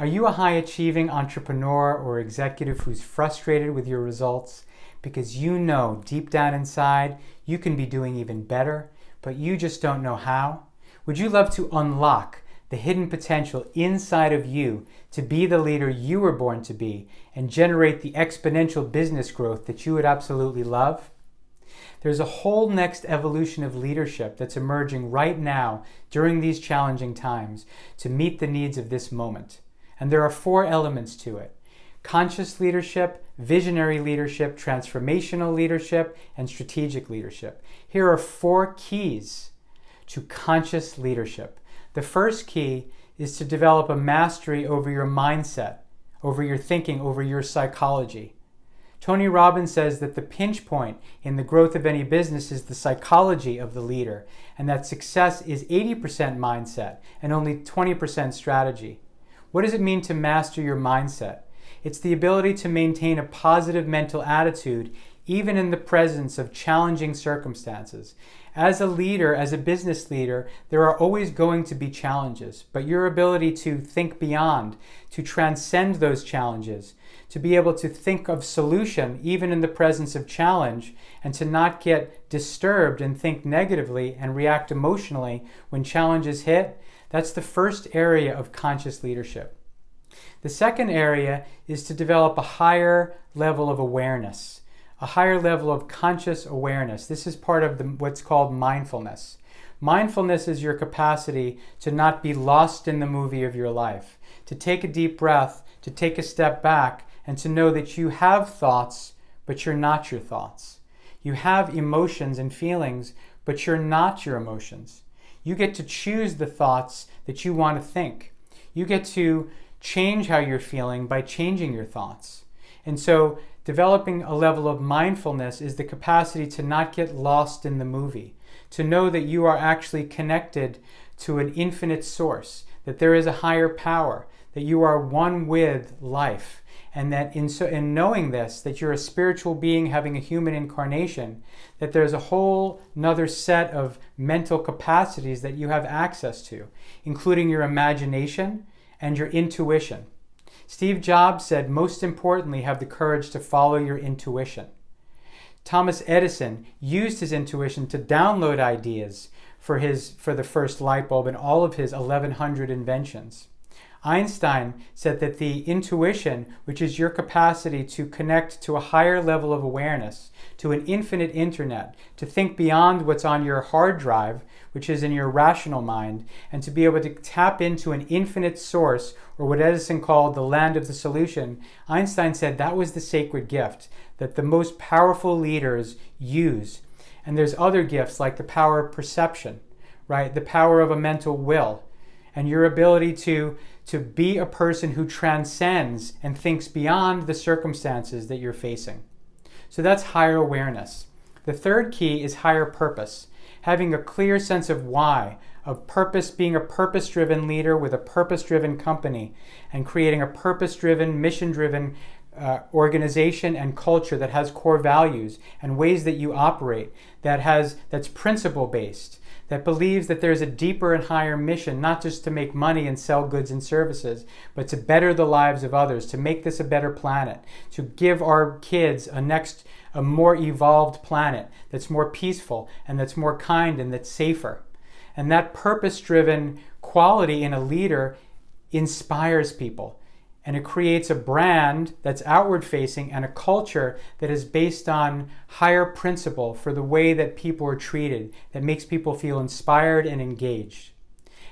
Are you a high-achieving entrepreneur or executive who's frustrated with your results because you know deep down inside you can be doing even better, but you just don't know how? Would you love to unlock the hidden potential inside of you to be the leader you were born to be and generate the exponential business growth that you would absolutely love? There's a whole next evolution of leadership that's emerging right now during these challenging times to meet the needs of this moment. And there are 4 elements to it: conscious leadership, visionary leadership, transformational leadership, and strategic leadership. Here are 4 keys to conscious leadership. The first key is to develop a mastery over your mindset, over your thinking, over your psychology. Tony Robbins says that the pinch point in the growth of any business is the psychology of the leader, and that success is 80% mindset and only 20% strategy. What does it mean to master your mindset? It's the ability to maintain a positive mental attitude even in the presence of challenging circumstances. As a leader, as a business leader, there are always going to be challenges, but your ability to think beyond, to transcend those challenges, to be able to think of solution even in the presence of challenge, and to not get disturbed and think negatively and react emotionally when challenges hit, that's the first area of conscious leadership. The second area is to develop a higher level of awareness, a higher level of conscious awareness. This is part of what's called mindfulness. Mindfulness is your capacity to not be lost in the movie of your life, to take a deep breath, to take a step back, and to know that you have thoughts, but you're not your thoughts. You have emotions and feelings, but you're not your emotions. You get to choose the thoughts that you want to think. You get to change how you're feeling by changing your thoughts. And so developing a level of mindfulness is the capacity to not get lost in the movie, to know that you are actually connected to an infinite source, that there is a higher power, that you are one with life, and that in knowing this, that you're a spiritual being having a human incarnation, that there's a whole nother set of mental capacities that you have access to, including your imagination and your intuition. Steve Jobs said, most importantly, have the courage to follow your intuition. Thomas Edison used his intuition to download ideas for the first light bulb and all of his 1,100 inventions. Einstein said that the intuition, which is your capacity to connect to a higher level of awareness, to an infinite internet, to think beyond what's on your hard drive, which is in your rational mind, and to be able to tap into an infinite source, or what Edison called the land of the solution. Einstein said that was the sacred gift that the most powerful leaders use. And there's other gifts like the power of perception, right? The power of a mental will, and your ability to be a person who transcends and thinks beyond the circumstances that you're facing. So that's higher awareness. The third key is higher purpose, having a clear sense of why, of purpose, being a purpose-driven leader with a purpose-driven company, and creating a purpose-driven, mission-driven organization and culture that has core values and ways that you operate, that's principle-based, that believes that there's a deeper and higher mission, not just to make money and sell goods and services, but to better the lives of others, to make this a better planet, to give our kids a more evolved planet that's more peaceful and that's more kind and that's safer. And that purpose-driven quality in a leader inspires people. And it creates a brand that's outward-facing and a culture that is based on higher principle for the way that people are treated, that makes people feel inspired and engaged.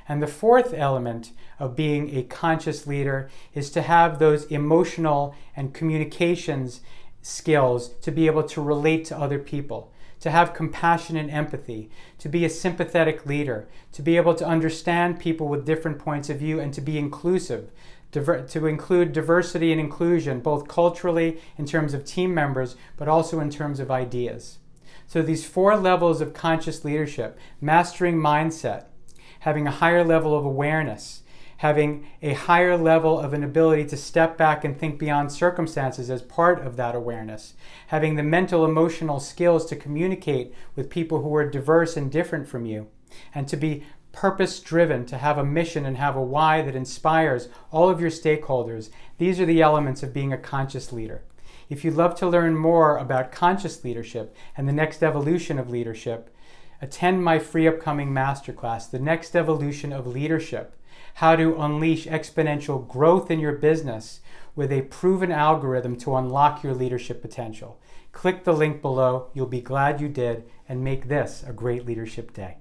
And the fourth element of being a conscious leader is to have those emotional and communications skills to be able to relate to other people, to have compassion and empathy, to be a sympathetic leader, to be able to understand people with different points of view, and to be inclusive, to include diversity and inclusion, both culturally in terms of team members, but also in terms of ideas. So these 4 levels of conscious leadership: mastering mindset, having a higher level of awareness, having a higher level of an ability to step back and think beyond circumstances as part of that awareness, having the mental emotional skills to communicate with people who are diverse and different from you, and to be purpose-driven, to have a mission and have a why that inspires all of your stakeholders. These are the elements of being a conscious leader. If you'd love to learn more about conscious leadership and the next evolution of leadership, attend my free upcoming masterclass, The Next Evolution of Leadership, How to Unleash Exponential Growth in Your Business with a Proven Algorithm to Unlock Your Leadership Potential. Click the link below. You'll be glad you did, and make this a great leadership day.